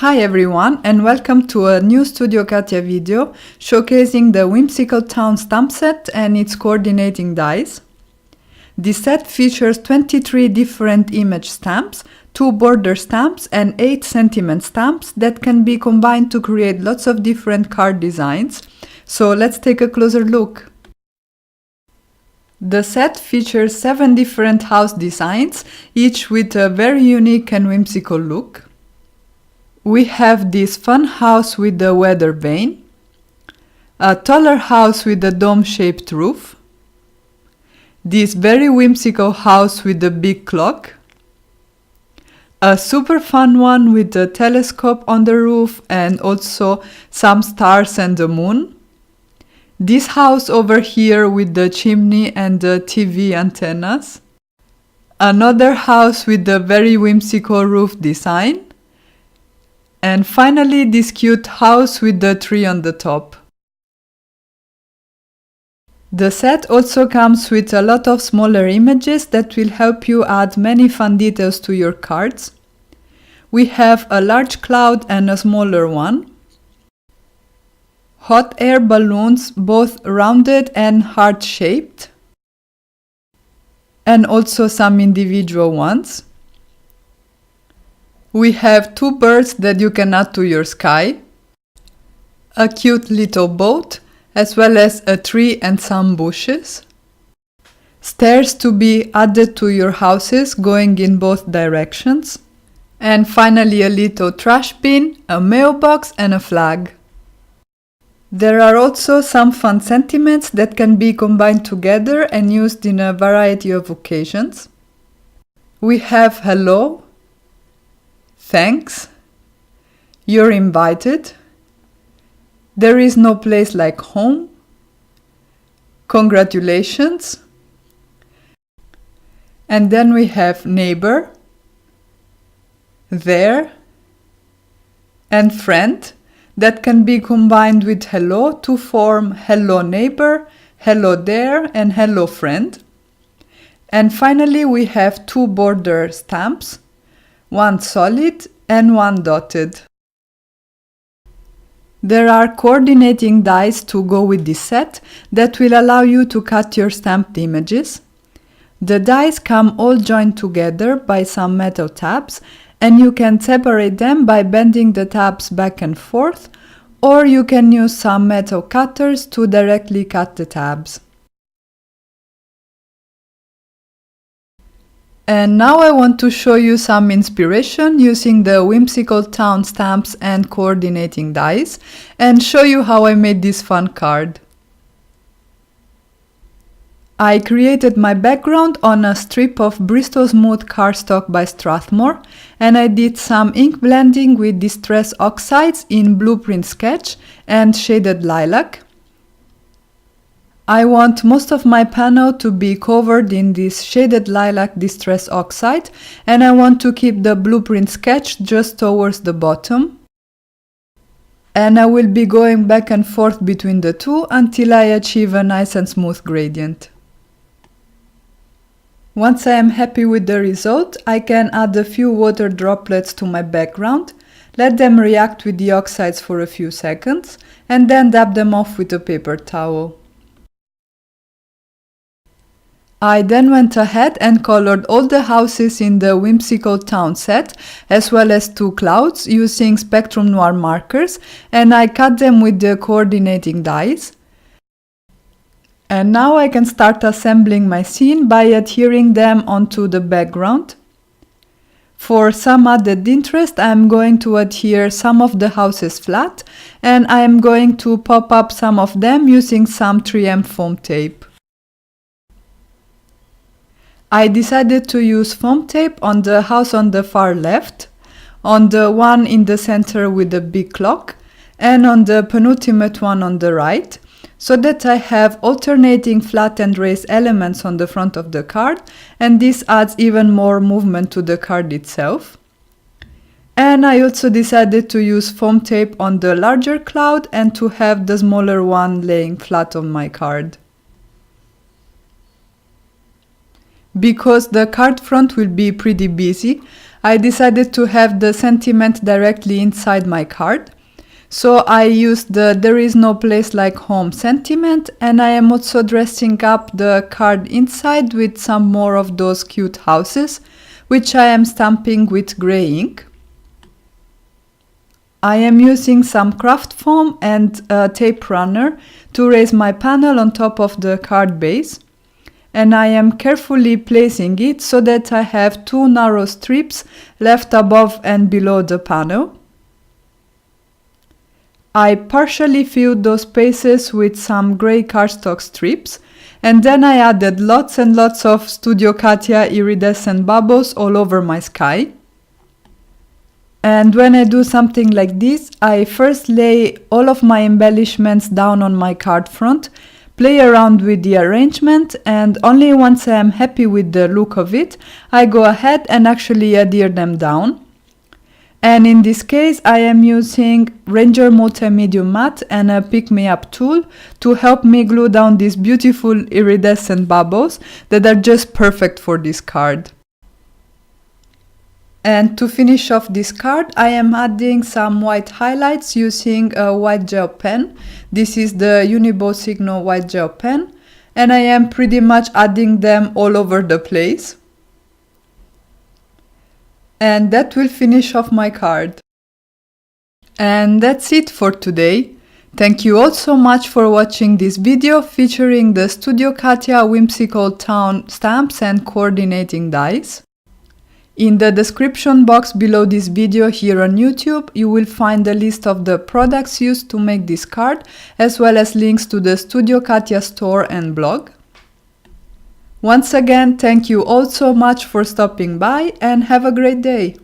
Hi everyone and welcome to a new Studio Katia video showcasing the Whimsical Town stamp set and its coordinating dies. This set features 23 different image stamps, 2 border stamps and 8 sentiment stamps that can be combined to create lots of different card designs. So let's take a closer look. The set features 7 different house designs, each with a very unique and whimsical look. We have this fun house with the weather vane, a taller house with a dome-shaped roof, this very whimsical house with a big clock, a super fun one with a telescope on the roof and also some stars and the moon, this house over here with the chimney and the TV antennas, another house with a very whimsical roof design, and finally this cute house with the tree on the top. The set also comes with a lot of smaller images that will help you add many fun details to your cards. We have a large cloud and a smaller one, hot air balloons both rounded and heart-shaped, and also some individual ones. We have 2 birds that you can add to your sky, a cute little boat, as well as a tree and some bushes, stairs to be added to your houses going in both directions, and finally a little trash bin, a mailbox and a flag. There are also some fun sentiments that can be combined together and used in a variety of occasions. We have hello, thanks, you're invited, there is no place like home, congratulations, and then we have neighbor, there, and friend that can be combined with hello to form hello neighbor, hello there, and hello friend. And finally we have 2 border stamps, one solid and one dotted. There are coordinating dies to go with this set that will allow you to cut your stamped images. The dies come all joined together by some metal tabs, and you can separate them by bending the tabs back and forth, or you can use some metal cutters to directly cut the tabs. And now I want to show you some inspiration using the Whimsical Town stamps and coordinating dies, and show you how I made this fun card. I created my background on a strip of Bristol Smooth cardstock by Strathmore, and I did some ink blending with Distress Oxides in Blueprint Sketch and Shaded Lilac. I want most of my panel to be covered in this Shaded Lilac Distress Oxide, and I want to keep the Blueprint Sketch just towards the bottom. And I will be going back and forth between the two until I achieve a nice and smooth gradient. Once I am happy with the result, I can add a few water droplets to my background, let them react with the oxides for a few seconds, and then dab them off with a paper towel. I then went ahead and colored all the houses in the Whimsical Town set, as well as 2 clouds using Spectrum Noir markers, and I cut them with the coordinating dies. And now I can start assembling my scene by adhering them onto the background. For some added interest, I am going to adhere some of the houses flat, and I am going to pop up some of them using some 3M foam tape. I decided to use foam tape on the house on the far left, on the one in the center with the big clock, and on the penultimate one on the right, so that I have alternating flat and raised elements on the front of the card, and this adds even more movement to the card itself. And I also decided to use foam tape on the larger cloud and to have the smaller one laying flat on my card. Because the card front will be pretty busy, I decided to have the sentiment directly inside my card. So I used the "There is no place like home" sentiment, and I am also dressing up the card inside with some more of those cute houses, which I am stamping with grey ink. I am using some craft foam and a tape runner to raise my panel on top of the card base, and I am carefully placing it so that I have two narrow strips left above and below the panel. I partially filled those spaces with some grey cardstock strips, and then I added lots and lots of Studio Katia iridescent bubbles all over my sky. And when I do something like this, I first lay all of my embellishments down on my card front, play around with the arrangement, and only once I am happy with the look of it, I go ahead and actually adhere them down. And in this case, I am using Ranger Multi-Medium Matte and a Pick Me Up tool to help me glue down these beautiful iridescent bubbles that are just perfect for this card. And to finish off this card, I am adding some white highlights using a white gel pen. This is the Unibo Signo white gel pen, and I am pretty much adding them all over the place. And that will finish off my card. And that's it for today. Thank you all so much for watching this video featuring the Studio Katia Whimsical Town stamps and coordinating dies. In the description box below this video here on YouTube, you will find a list of the products used to make this card, as well as links to the Studio Katia store and blog. Once again, thank you all so much for stopping by and have a great day!